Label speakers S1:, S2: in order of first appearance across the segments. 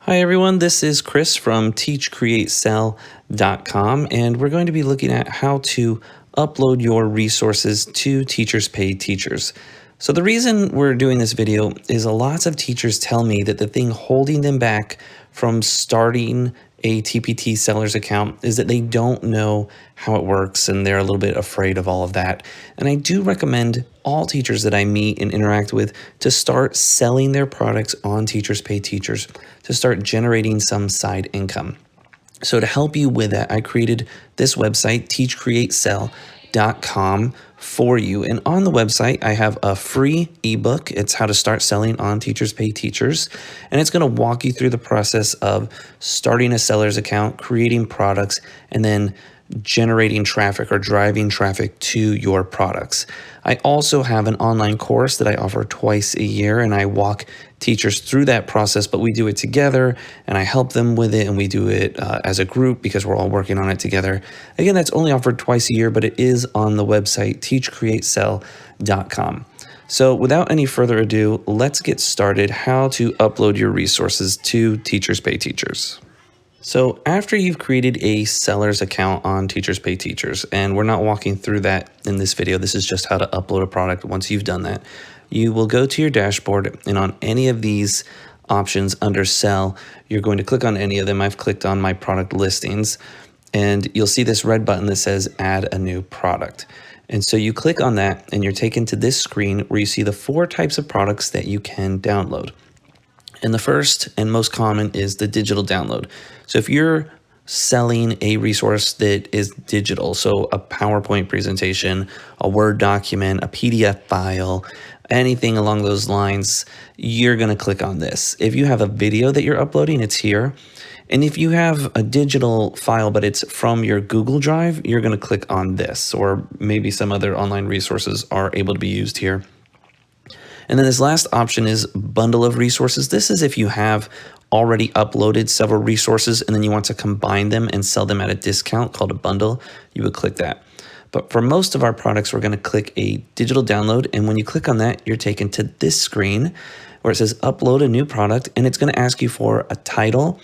S1: Hi everyone, this is Chris from teachcreatesell.com, and we're going to be looking at how to upload your resources to Teachers Pay Teachers. So the reason we're doing this video is lots of teachers tell me that the thing holding them back from starting a TpT seller's account is that they don't know how it works and they're a little bit afraid of all of that. And I do recommend all teachers that I meet and interact with to start selling their products on Teachers Pay Teachers to start generating some side income. So to help you with that, I created this website, teachcreatesell.com, for you. And on the website, I have a free ebook. It's how to start selling on Teachers Pay Teachers. And it's going to walk you through the process of starting a seller's account, creating products, and then generating traffic or driving traffic to your products. I also have an online course that I offer twice a year, and I walk teachers through that process, but we do it together and I help them with it, and we do it as a group because we're all working on it together. Again, that's only offered twice a year, but it is on the website teachcreatesell.com. So without any further ado, let's get started how to upload your resources to Teachers Pay Teachers. So after you've created a seller's account on Teachers Pay Teachers, and we're not walking through that in this video, this is just how to upload a product. Once you've done that, you will go to your dashboard, and on any of these options under sell, you're going to click on any of them. I've clicked on my product listings, and you'll see this red button that says add a new product. And so you click on that and you're taken to this screen where you see the 4 types of products that you can download. And the first and most common is the digital download. So if you're selling a resource that is digital, so a PowerPoint presentation, a Word document, a PDF file, anything along those lines, you're going to click on this. If you have a video that you're uploading, it's here. And if you have a digital file, but it's from your Google Drive, you're going to click on this, or maybe some other online resources are able to be used here. And then this last option is bundle of resources. This is if you have already uploaded several resources and then you want to combine them and sell them at a discount called a bundle, you would click that. But for most of our products, we're going to click a digital download. And when you click on that, you're taken to this screen where it says upload a new product, and it's going to ask you for a title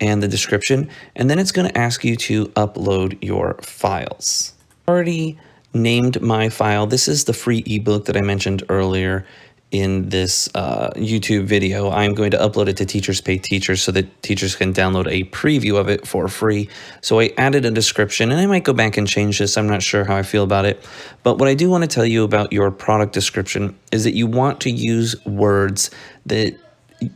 S1: and the description. And then it's going to ask you to upload your files. I already named my file. This is the free ebook that I mentioned earlier in this YouTube video. I'm going to upload it to Teachers Pay Teachers so that teachers can download a preview of it for free. So I added a description, and I might go back and change this. I'm not sure how I feel about it. But what I do want to tell you about your product description is that you want to use words that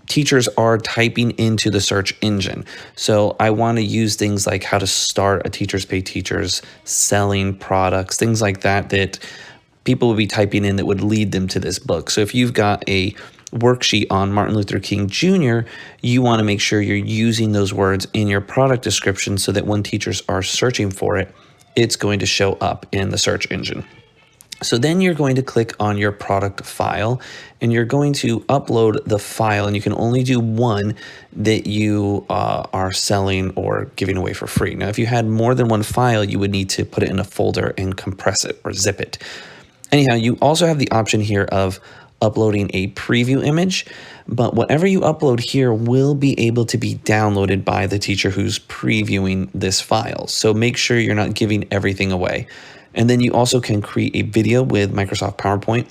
S1: teachers are typing into the search engine. So I want to use things like how to start a Teachers Pay Teachers, selling products, things like that, that people would be typing in that would lead them to this book. So if you've got a worksheet on Martin Luther King Jr., you want to make sure you're using those words in your product description so that when teachers are searching for it, it's going to show up in the search engine. So then you're going to click on your product file, and you're going to upload the file, and you can only do one that you are selling or giving away for free. Now, if you had more than one file, you would need to put it in a folder and compress it or zip it. Anyhow, you also have the option here of uploading a preview image, but whatever you upload here will be able to be downloaded by the teacher who's previewing this file. So make sure you're not giving everything away. And then you also can create a video with Microsoft PowerPoint,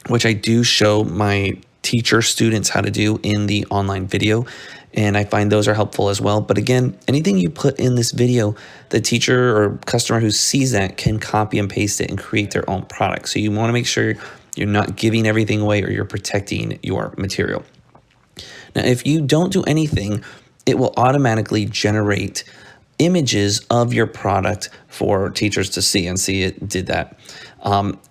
S1: which I do show my teacher students how to do in the online video. And I find those are helpful as well. But again, anything you put in this video, the teacher or customer who sees that can copy and paste it and create their own product. So you want to make sure you're not giving everything away or you're protecting your material. Now, if you don't do anything, it will automatically generate images of your product for teachers to see, and see it did that.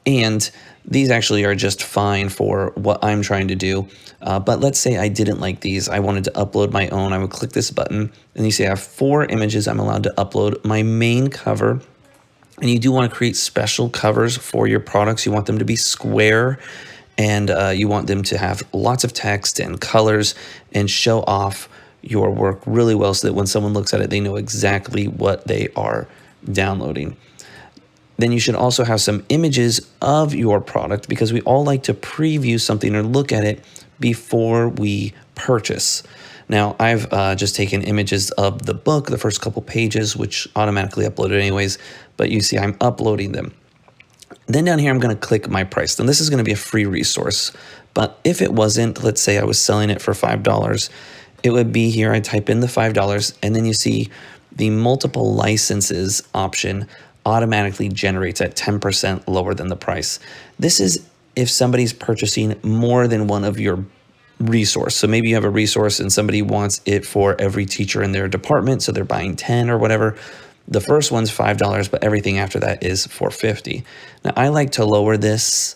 S1: And these actually are just fine for what I'm trying to do. But let's say I didn't like these. I wanted to upload my own. I would click this button, and you see I have 4 images I'm allowed to upload. My main cover, and you do want to create special covers for your products. You want them to be square, and you want them to have lots of text and colors and show off your work really well so that when someone looks at it, they know exactly what they are downloading. Then you should also have some images of your product, because we all like to preview something or look at it before we purchase. Now, I've just taken images of the book, the first couple pages, which automatically uploaded anyways, but you see I'm uploading them. Then down here, I'm going to click my price. Now, this is going to be a free resource, but if it wasn't, let's say I was selling it for $5, it would be here. I type in the $5, and then you see the multiple licenses option automatically generates at 10% lower than the price. This is if somebody's purchasing more than one of your resource. So maybe you have a resource and somebody wants it for every teacher in their department, so they're buying 10 or whatever. The first one's $5, but everything after that is $4.50. Now, I like to lower this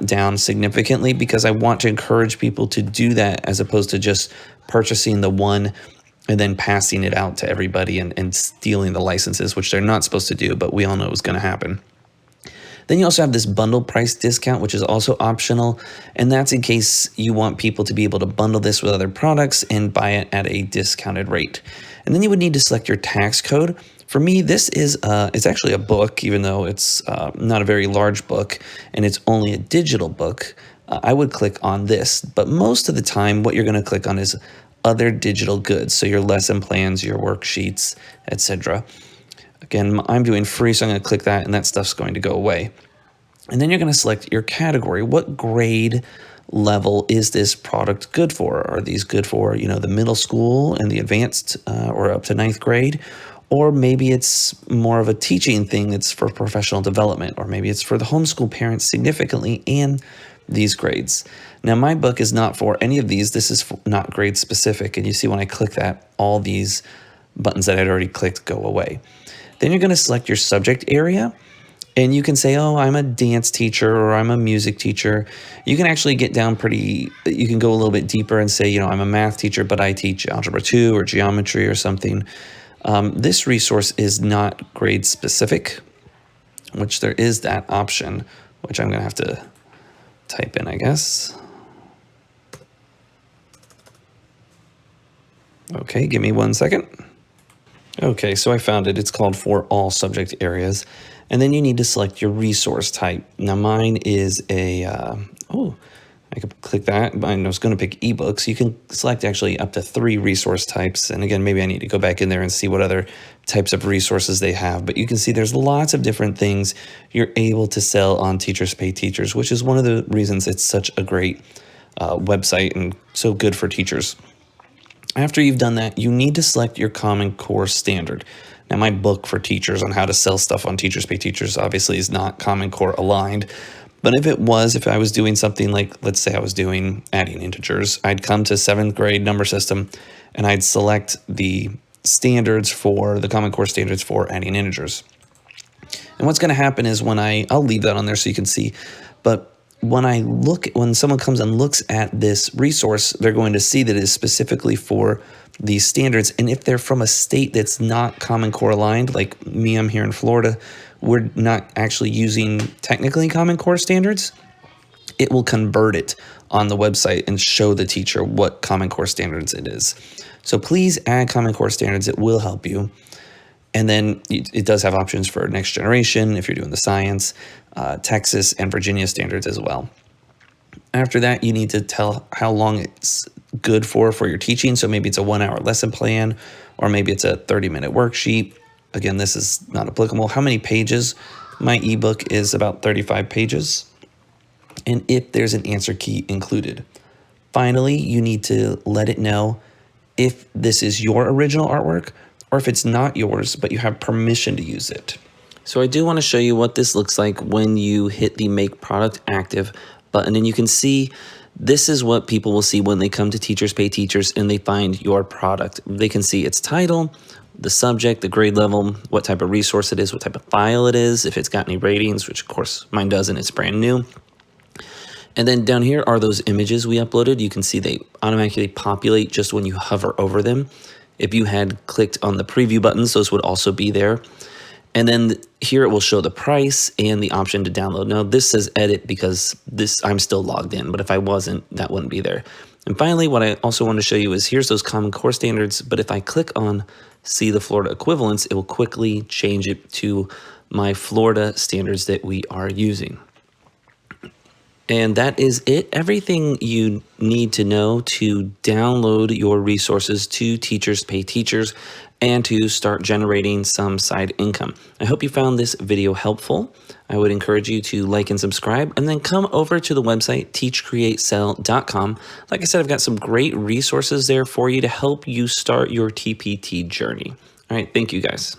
S1: down significantly because I want to encourage people to do that as opposed to just purchasing the one and then passing it out to everybody and stealing the licenses, which they're not supposed to do, but we all know is going to happen. Then you also have this bundle price discount, which is also optional, and that's in case you want people to be able to bundle this with other products and buy it at a discounted rate. And then you would need to select your tax code. For me, this is it's actually a book, even though it's not a very large book and it's only a digital book. I would click on this, but most of the time what you're going to click on is other digital goods, so your lesson plans, your worksheets, etc. Again, I'm doing free, so I'm going to click that, and that stuff's going to go away. And then you're going to select your category. What grade level is this product good for? Are these good for, the middle school and the advanced or up to 9th grade? Or maybe it's more of a teaching thing that's for professional development, or maybe it's for the homeschool parents significantly and these grades. Now, my book is not for any of these. This is not grade specific. And you see when I click that, all these buttons that I'd already clicked go away. Then you're going to select your subject area. And you can say, oh, I'm a dance teacher or I'm a music teacher. You can actually get down you can go a little bit deeper and say, I'm a math teacher, but I teach Algebra 2 or geometry or something. This resource is not grade specific, which there is that option, which I'm going to have to type in, I guess. Okay, give me 1 second. Okay, so I found it. It's called For All Subject Areas. And then you need to select your resource type. Now mine is I could click that. I was going to pick ebooks. You can select actually up to 3 resource types. And again, maybe I need to go back in there and see what other types of resources they have. But you can see there's lots of different things you're able to sell on Teachers Pay Teachers, which is one of the reasons it's such a great website and so good for teachers. After you've done that, you need to select your Common Core standard. Now, my book for teachers on how to sell stuff on Teachers Pay Teachers obviously is not Common Core aligned. But if I was doing something like, let's say I was doing adding integers, I'd come to 7th grade number system and I'd select the standards for the Common Core standards for adding integers. And what's going to happen is I'll leave that on there so you can see, but when someone comes and looks at this resource, they're going to see that it is specifically for these standards. And if they're from a state that's not Common Core aligned, like me, I'm here in Florida, we're not actually using technically Common Core standards, it will convert it on the website and show the teacher what Common Core standards it is. So please add Common Core standards. It will help you. And then it does have options for next generation if you're doing the science, Texas and Virginia standards as well. After that, you need to tell how long it's good for your teaching. So maybe it's a 1-hour lesson plan, or maybe it's a 30-minute worksheet. Again, this is not applicable. How many pages? My ebook is about 35 pages. And if there's an answer key included. Finally, you need to let it know if this is your original artwork or if it's not yours, but you have permission to use it. So I do want to show you what this looks like when you hit the Make Product Active button. And you can see this is what people will see when they come to Teachers Pay Teachers and they find your product. They can see its title, the subject, the grade level, what type of resource it is, what type of file it is, if it's got any ratings, which of course mine doesn't, it's brand new. And then down here are those images we uploaded. You can see they automatically populate just when you hover over them. If you had clicked on the preview buttons, those would also be there. And then here it will show the price and the option to download. Now this says edit because I'm still logged in, but if I wasn't, that wouldn't be there. And finally, what I also want to show you is here's those Common Core standards, but if I click on see the Florida equivalents, it will quickly change it to my Florida standards that we are using. And that is it. Everything you need to know to download your resources to Teachers Pay Teachers and to start generating some side income. I hope you found this video helpful. I would encourage you to like and subscribe, and then come over to the website teachcreatesell.com. Like I said, I've got some great resources there for you to help you start your TPT journey. All right, thank you guys.